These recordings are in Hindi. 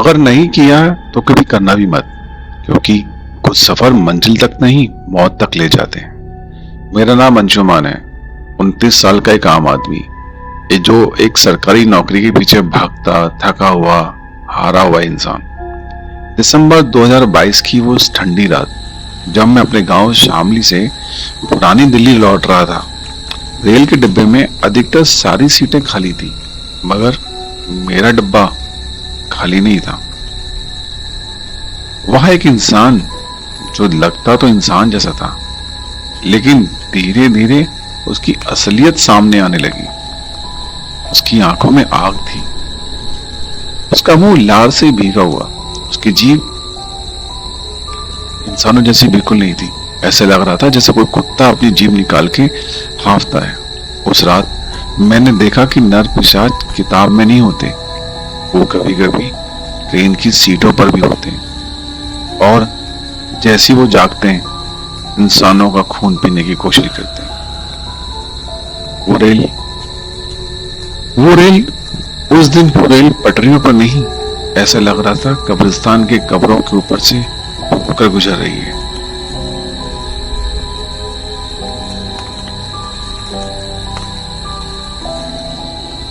अगर नहीं किया तो कभी करना भी मत, क्योंकि कुछ सफर मंजिल तक नहीं मौत तक ले जाते हैं। मेरा नाम अंशुमान है, 29 साल का एक आम आदमी, ये जो एक सरकारी नौकरी के पीछे भागता थका हुआ हारा हुआ इंसान। दिसंबर 2022 की वो ठंडी रात, जब मैं अपने गांव शामली से पुरानी दिल्ली लौट रहा था। रेल के डिब्बे में अधिकतर सारी सीटें खाली थी, मगर मेरा डिब्बा खाली नहीं था। वहां एक इंसान जो लगता तो इंसान जैसा था, लेकिन धीरे धीरे उसकी असलियत सामने आने लगी। उसकी आंखों में आग थी, उसका मुंह लार से भीगा हुआ, उसकी जीभ इंसानों जैसी बिल्कुल नहीं थी। ऐसे लग रहा था जैसे कोई कुत्ता अपनी जीभ निकाल के हाँफता है। उस रात मैंने देखा कि नर पिशाच किताब में नहीं होते, वो कभी कभी ट्रेन की सीटों पर भी होते हैं, और जैसी वो जागते हैं इंसानों का खून पीने की कोशिश करते हैं। वो रेल उस दिन रेल पटरियों पर नहीं, ऐसा लग रहा था कब्रिस्तान के कब्रों के ऊपर से होकर गुजर रही है।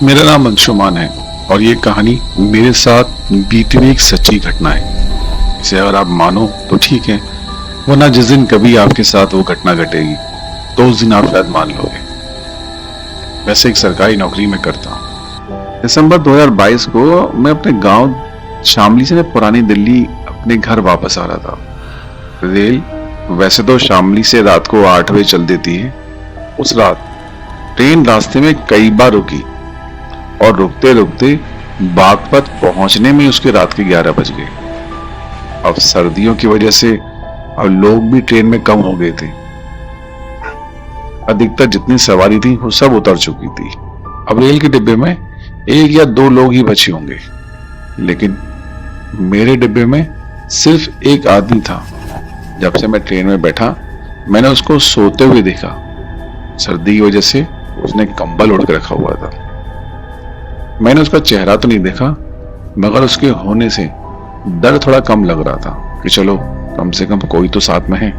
मेरा नाम अंशुमान है और ये कहानी मेरे साथ बीती हुई एक सच्ची घटना है। इसे अगर आप मानो तो ठीक है, वरना जिस दिन कभी आपके साथ वो घटना घटेगी तो उस दिन आप शायद मान लोगे। वैसे एक सरकारी नौकरी में करता हूँ। दिसंबर 2022 को मैं अपने गांव शामली से पुरानी दिल्ली अपने घर वापस आ रहा था। रेल वैसे तो शामली से रात को 8 बजे चल देती है। उस रात ट्रेन रास्ते में कई बार रुकी और रुकते रुकते बागपत पहुंचने में उसके रात के 11 बज गए। अब सर्दियों की वजह से अब लोग भी ट्रेन में कम हो गए थे। अधिकतर जितनी सवारी थी वो सब उतर चुकी थी। अब रेल के डिब्बे में 1 या 2 लोग ही बचे होंगे, लेकिन मेरे डिब्बे में सिर्फ एक आदमी था। जब से मैं ट्रेन में बैठा मैंने उसको सोते हुए देखा। सर्दी की वजह से उसने कंबल ओढ़ के रखा हुआ था। मैंने उसका चेहरा तो नहीं देखा, मगर उसके होने से डर थोड़ा कम लग रहा था कि चलो कम से कम कोई तो साथ में है।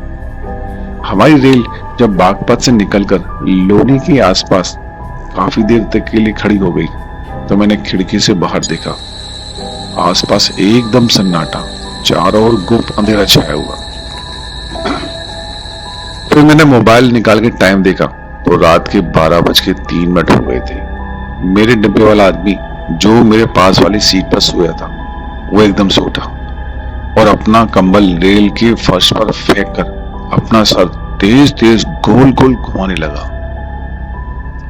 हमारी रेल जब बागपत से निकलकर लोनी के आसपास काफी देर तक के लिए खड़ी हो गई तो मैंने खिड़की से बाहर देखा। आसपास एकदम सन्नाटा, चारों ओर गुप्त अंधेरा छाया हुआ। फिर मैंने मोबाइल निकाल के टाइम देखा तो रात के 12:03 हो गए थे। मेरे डिब्बे वाला आदमी जो मेरे पास वाली सीट पर सोया था वो एकदम से उठा और अपना कंबल रेल के फर्श पर फेंक कर अपना सर तेज तेज गोल गोल घुमाने लगा।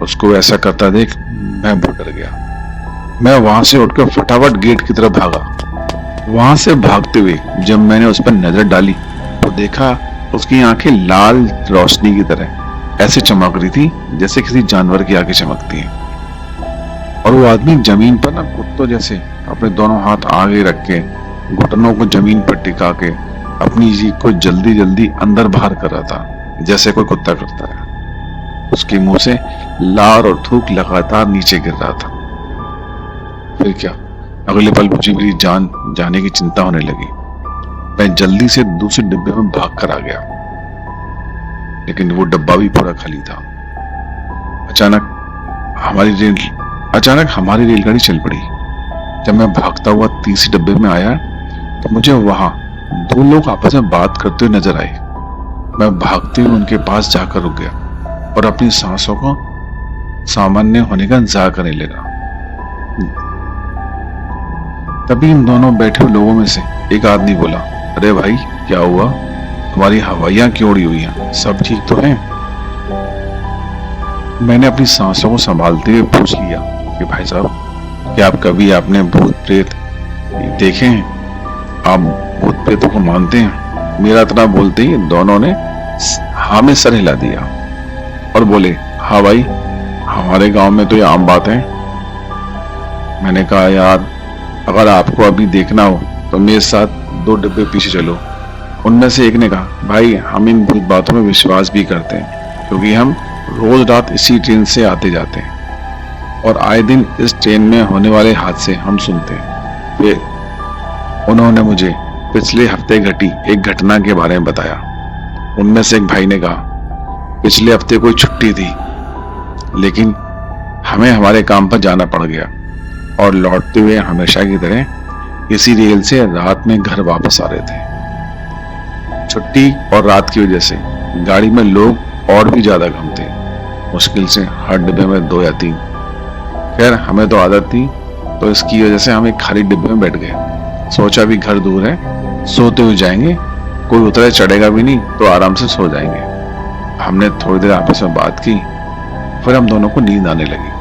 उसको ऐसा करता देख मैं बहुत डर गया। मैं वहां से उठकर फटाफट गेट की तरफ भागा। वहां से भागते हुए जब मैंने उस पर नजर डाली तो देखा उसकी आंखें लाल रोशनी की तरह ऐसे चमक रही थी जैसे किसी जानवर की आंखें चमकती हैं। और वो आदमी जमीन पर ना कुत्तों जैसे अपने दोनों हाथ आगे रख के घुटनों को जमीन पर टिका के अपनी जीभ को जल्दी जल्दी अंदर बाहर कर रहा था, जैसे कोई कुत्ता करता है। उसके मुंह से लार और थूक लगातार नीचे गिर रहा था। फिर क्या, अगले पल मुझे मेरी जान जाने की चिंता होने लगी। मैं जल्दी से दूसरे डिब्बे में भाग कर आ गया, लेकिन वो डब्बा भी पूरा खाली था। अचानक हमारी रेलगाड़ी चल पड़ी। जब मैं भागता हुआ तीसरे डब्बे में आया तो मुझे वहां 2 लोग आपस में बात करते हुए नजर आए। मैं भागते हुए उनके पास जाकर रुक गया और अपनी सांसों को सामान्य होने का इंतजार करने लगा। तभी इन दोनों बैठे हुए लोगों में से एक आदमी बोला, अरे भाई क्या हुआ, तुम्हारी हवाइयां क्यों उड़ी हुई हैं, सब ठीक तो है? मैंने अपनी सांसों को संभालते हुए पूछ लिया कि भाई साहब, क्या आप कभी आपने भूत प्रेत देखे हैं? आप भूत प्रेतों को मानते हैं? मेरा इतना बोलते ही दोनों ने हाँ में सर हिला दिया और बोले, हाँ भाई, हमारे गांव में तो ये आम बात है। मैंने कहा, यार अगर आपको अभी देखना हो तो मेरे साथ 2 डिब्बे पीछे चलो। उनमें से एक ने कहा, भाई हम इन भूत बातों में विश्वास भी करते हैं, क्योंकि हम रोज रात इसी ट्रेन से आते जाते हैं और आए दिन इस ट्रेन में होने वाले हादसे हम सुनते हैं। उन्होंने मुझे पिछले हफ्ते घटी एक घटना के बारे में बताया। उनमें से एक भाई ने कहा, पिछले हफ्ते कोई छुट्टी थी, लेकिन हमें हमारे काम पर जाना पड़ गया और लौटते हुए हमेशा की तरह इसी रेल से रात में घर वापस आ रहे थे। छुट्टी और रात की वजह से गाड़ी में लोग और भी ज्यादा कम थे, मुश्किल से हर डिब्बे में 2 या 3। खैर हमें तो आदत थी, तो इसकी वजह से हम एक खाली डिब्बे में बैठ गए। सोचा भी घर दूर है, सोते हुए जाएंगे, कोई उतरे चढ़ेगा भी नहीं तो आराम से सो जाएंगे। हमने थोड़ी देर आपस में बात की, फिर हम दोनों को नींद आने लगी।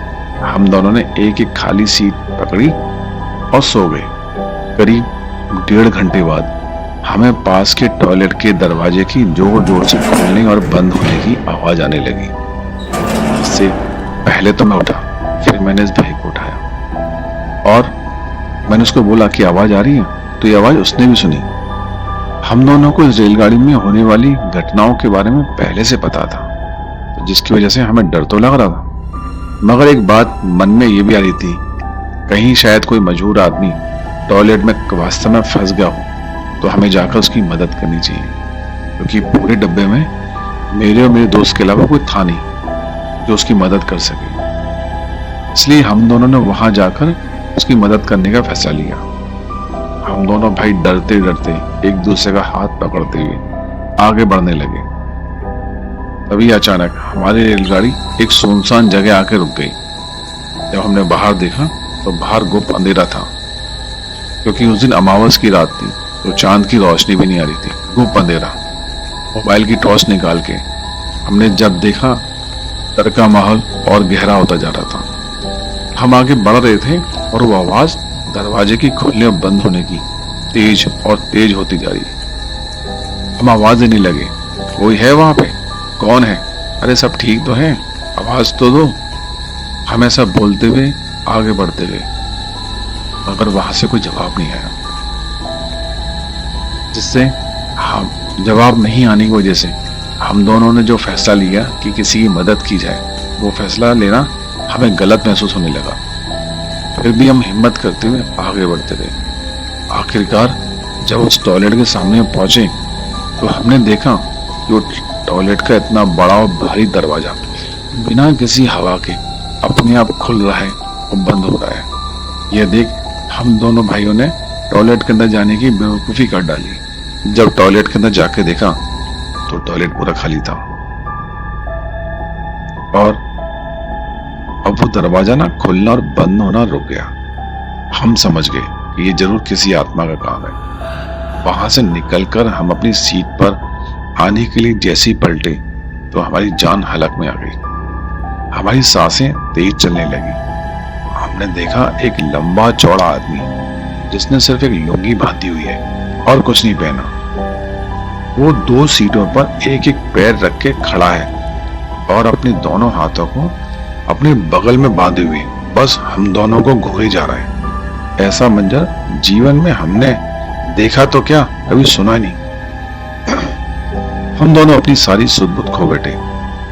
हम दोनों ने एक एक खाली सीट पकड़ी और सो गए। करीब 1.5 घंटे बाद हमें पास के टॉयलेट के दरवाजे की जोर जोर से खोलने और बंद होने की आवाज आने लगी। इससे पहले तो मैं उठा, फिर मैंने इस भाई को उठाया और मैंने उसको बोला कि आवाज आ रही है, तो ये आवाज उसने भी सुनी। हम दोनों को इस रेलगाड़ी में होने वाली घटनाओं के बारे में पहले से पता था, तो जिसकी वजह से हमें डर तो लग रहा था, मगर एक बात मन में ये भी आ रही थी, कहीं शायद कोई मजबूर आदमी टॉयलेट में वास्तव में फंस गया हो तो हमें जाकर उसकी मदद करनी चाहिए, क्योंकि पूरे डब्बे में मेरे और मेरे दोस्त के अलावा कोई था नहीं जो उसकी मदद कर सके। इसलिए हम दोनों ने वहां जाकर उसकी मदद करने का फैसला लिया। हम दोनों भाई डरते डरते एक दूसरे का हाथ पकड़ते हुए आगे बढ़ने लगे। तभी अचानक हमारी रेलगाड़ी एक सुनसान जगह आकर रुक गई। जब हमने बाहर देखा तो बाहर गुप्त अंधेरा था, क्योंकि उस दिन अमावस की रात थी, तो चांद की रोशनी भी नहीं आ रही थी, गुप्त अंधेरा। मोबाइल की टॉर्च निकाल के हमने जब देखा, डर का माहौल और गहरा होता जा रहा था। हम आगे बढ़ रहे थे और वो आवाज दरवाजे की खोलने और बंद होने की तेज होती जा रही। हम आवाज देने लगे, कोई है वहां पे? कौन है? अरे सब ठीक तो है, आवाज तो दो। हम ऐसा बोलते हुए आगे बढ़ते गए, मगर वहां से कोई जवाब नहीं आया। जिससे हम जवाब नहीं आने की वजह से हम दोनों ने जो फैसला लिया कि किसी की मदद की जाए, वो फैसला लेना हमें गलत महसूस होने लगा। फिर भी हम हिम्मत करते हुए आगे बढ़ते रहे। आखिरकार जब उस टॉयलेट के सामने पहुंचे तो हमने देखा कि वो टॉयलेट का इतना बड़ा और भारी दरवाजा बिना किसी हवा के अपने आप खुल रहा है और बंद हो रहा है। यह देख हम दोनों भाइयों ने टॉयलेट के अंदर जाने की बेवकूफी कर डाली। जब टॉयलेट के अंदर जाके देखा तो टॉयलेट पूरा खाली था और अब वो दरवाजा ना खुलना और बंद होना रुक गया। हम समझ गए कि ये जरूर किसी आत्मा का काम है। वहां से निकलकर हम अपनी सीट पर आने के लिए जैसे ही पलटे तो हमारी जान हलक में आ गई। हमारी सांसें तेज चलने लगी। हमने देखा एक लंबा चौड़ा आदमी जिसने सिर्फ एक लुंगी बांधी हुई है और कुछ नहीं पहना। वो 2 सीटों पर एक एक पैर रख के खड़ा है और अपने दोनों हाथों को अपने बगल में बांधे हुए बस हम दोनों को घूरे जा रहा है। ऐसा मंजर जीवन में हमने देखा तो क्या, कभी सुना नहीं। हम दोनों अपनी सारी सुध-बुध खो बैठे।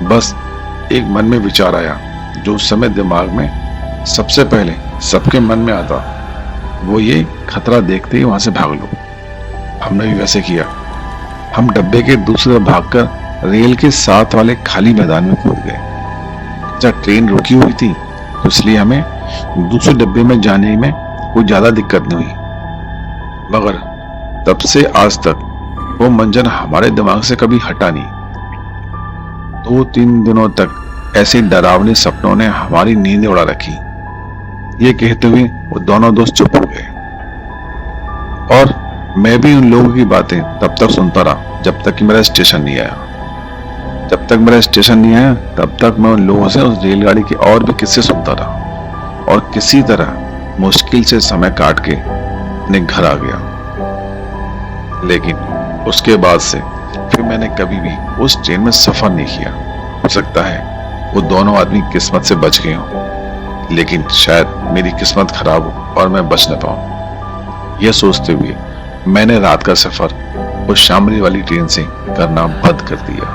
बस एक मन में विचार आया जो उस समय दिमाग में सबसे पहले सबके मन में आता, वो ये खतरा देखते ही वहां से भाग लो। हमने भी वैसे किया। हम डब्बे के दूसरे भागकर रेल के साथ वाले खाली मैदान में कूद गए। जब ट्रेन रुकी हुई थी तो इसलिए हमें दूसरे डब्बे में जाने में कोई ज्यादा दिक्कत नहीं हुई, मगर तब से आज तक वो मंजर हमारे दिमाग से कभी हटा नहीं। 2-3 दिनों तक ऐसे डरावने सपनों ने हमारी नींद उड़ा रखी। ये कहते हुए वो दोनों दोस्त चुप हो गए और मैं भी उन लोगों की बातें तब तक सुनता रहा जब तक कि मेरा स्टेशन नहीं आया। जब तक मेरा स्टेशन नहीं आया तब तक मैं उन लोगों से उस रेलगाड़ी के और भी किस्से सुनता रहा और किसी तरह मुश्किल से समय काट के अपने घर आ गया। लेकिन उसके बाद से फिर मैंने कभी भी उस ट्रेन में सफर नहीं किया। हो सकता है वो दोनों आदमी किस्मत से बच गए हों, लेकिन शायद मेरी किस्मत खराब हो और मैं बच न पाऊं। यह सोचते हुए मैंने रात का सफर उस शामली वाली ट्रेन से करना बंद कर दिया।